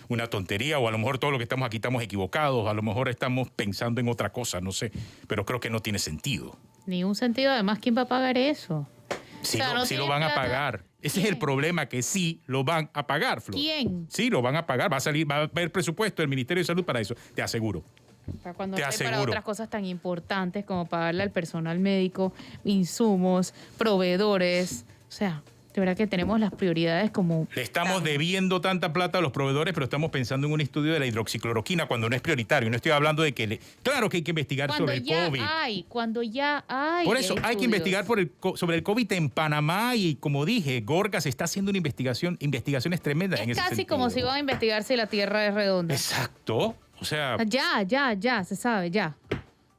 una tontería, o a lo mejor todos los que estamos aquí estamos equivocados, a lo mejor estamos pensando en otra cosa, no sé, pero creo que no tiene sentido. Ni un sentido, además, ¿quién va a pagar eso? Sí, o sea, no sí lo van a pagar. Ese es el problema, que sí lo van a pagar, Flor. ¿Quién? Sí, lo van a pagar. Va a haber presupuesto del Ministerio de Salud para eso, te aseguro. Para cuando Te hay para aseguro. otras cosas tan importantes como pagarle al personal médico, insumos, proveedores. O sea, de verdad que tenemos las prioridades como... Le estamos debiendo tanta plata a los proveedores, pero estamos pensando en un estudio de la hidroxicloroquina cuando no es prioritario. No estoy hablando de que... Claro que hay que investigar sobre el COVID. Cuando ya hay Por eso hay que estudios. investigar sobre el COVID en Panamá, y como dije, Gorgas está haciendo una investigaciones tremendas en Es ese casi sentido. como si iban a investigar si la Tierra es redonda. Exacto. O sea, Ya, se sabe, ya.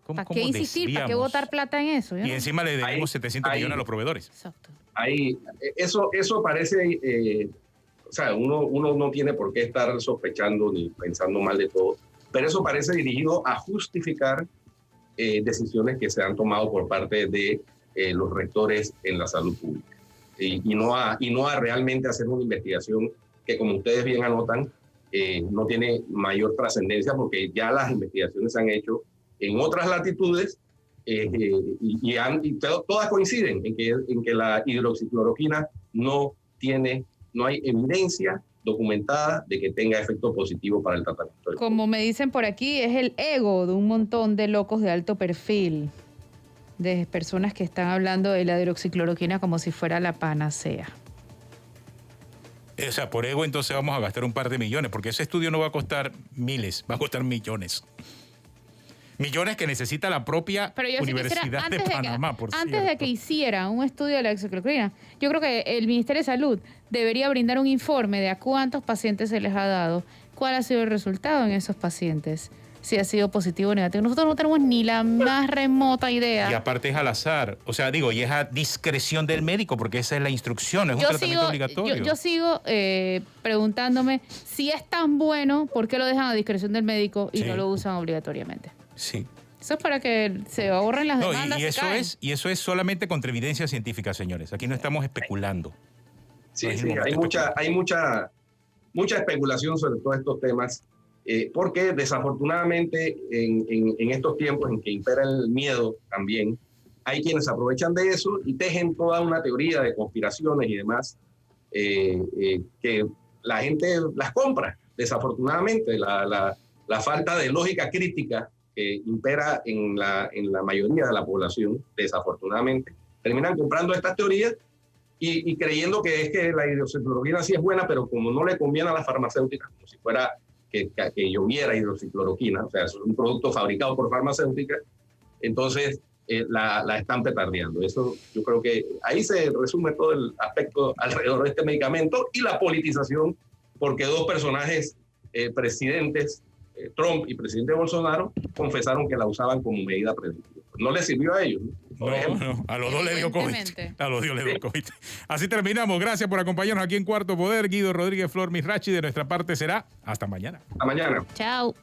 ¿Para qué insistir? ¿Para qué botar plata en eso? Y encima le debemos 700 millones a los proveedores. Exacto. Eso parece, o sea, uno no tiene por qué estar sospechando ni pensando mal de todo, pero eso parece dirigido a justificar decisiones que se han tomado por parte de los rectores en la salud pública, y no a realmente hacer una investigación que, como ustedes bien anotan, no tiene mayor trascendencia, porque ya las investigaciones se han hecho en otras latitudes. Todas coinciden en que la hidroxicloroquina no hay evidencia documentada de que tenga efecto positivo para el tratamiento del Como COVID. me dicen por aquí, es el ego de un montón de locos de alto perfil, de personas que están hablando de la hidroxicloroquina como si fuera la panacea. O sea, por ego entonces vamos a gastar un par de millones, porque ese estudio no va a costar miles, va a costar millones. Millones que necesita la propia Universidad de Panamá, por cierto. Antes de que hiciera un estudio de la hidroxicloroquina, yo creo que el Ministerio de Salud debería brindar un informe de a cuántos pacientes se les ha dado, cuál ha sido el resultado en esos pacientes, si ha sido positivo o negativo. Nosotros no tenemos ni la más remota idea. Y aparte es al azar, o sea, y es a discreción del médico, porque esa es la instrucción, es un tratamiento obligatorio. Yo sigo preguntándome, si es tan bueno, ¿por qué lo dejan a discreción del médico y no lo usan obligatoriamente? Sí. Eso es para que se ahorren las demandas. Y eso es solamente contra evidencia científica, señores. Aquí no estamos especulando. Sí, hay mucha especulación sobre todos estos temas, porque desafortunadamente en estos tiempos en que impera el miedo también, hay quienes se aprovechan de eso y tejen toda una teoría de conspiraciones y demás, que la gente las compra. Desafortunadamente, la falta de lógica crítica que impera en la mayoría de la población, desafortunadamente, terminan comprando estas teorías y creyendo que es que la hidroxicloroquina sí es buena, pero como no le conviene a las farmacéuticas, como si fuera que lloviera hidroxicloroquina, o sea, es un producto fabricado por farmacéuticas, entonces la están petardeando. Eso yo creo que ahí se resume todo el aspecto alrededor de este medicamento y la politización, porque dos personajes presidentes, Trump y presidente Bolsonaro, confesaron que la usaban como medida preventiva. No les sirvió a ellos, ¿no? No, a los dos le dio COVID. A los dos le dio COVID. Así terminamos. Gracias por acompañarnos aquí en Cuarto Poder. Guido Rodríguez, Flor Misrachi. De nuestra parte será hasta mañana. Hasta mañana. Chao.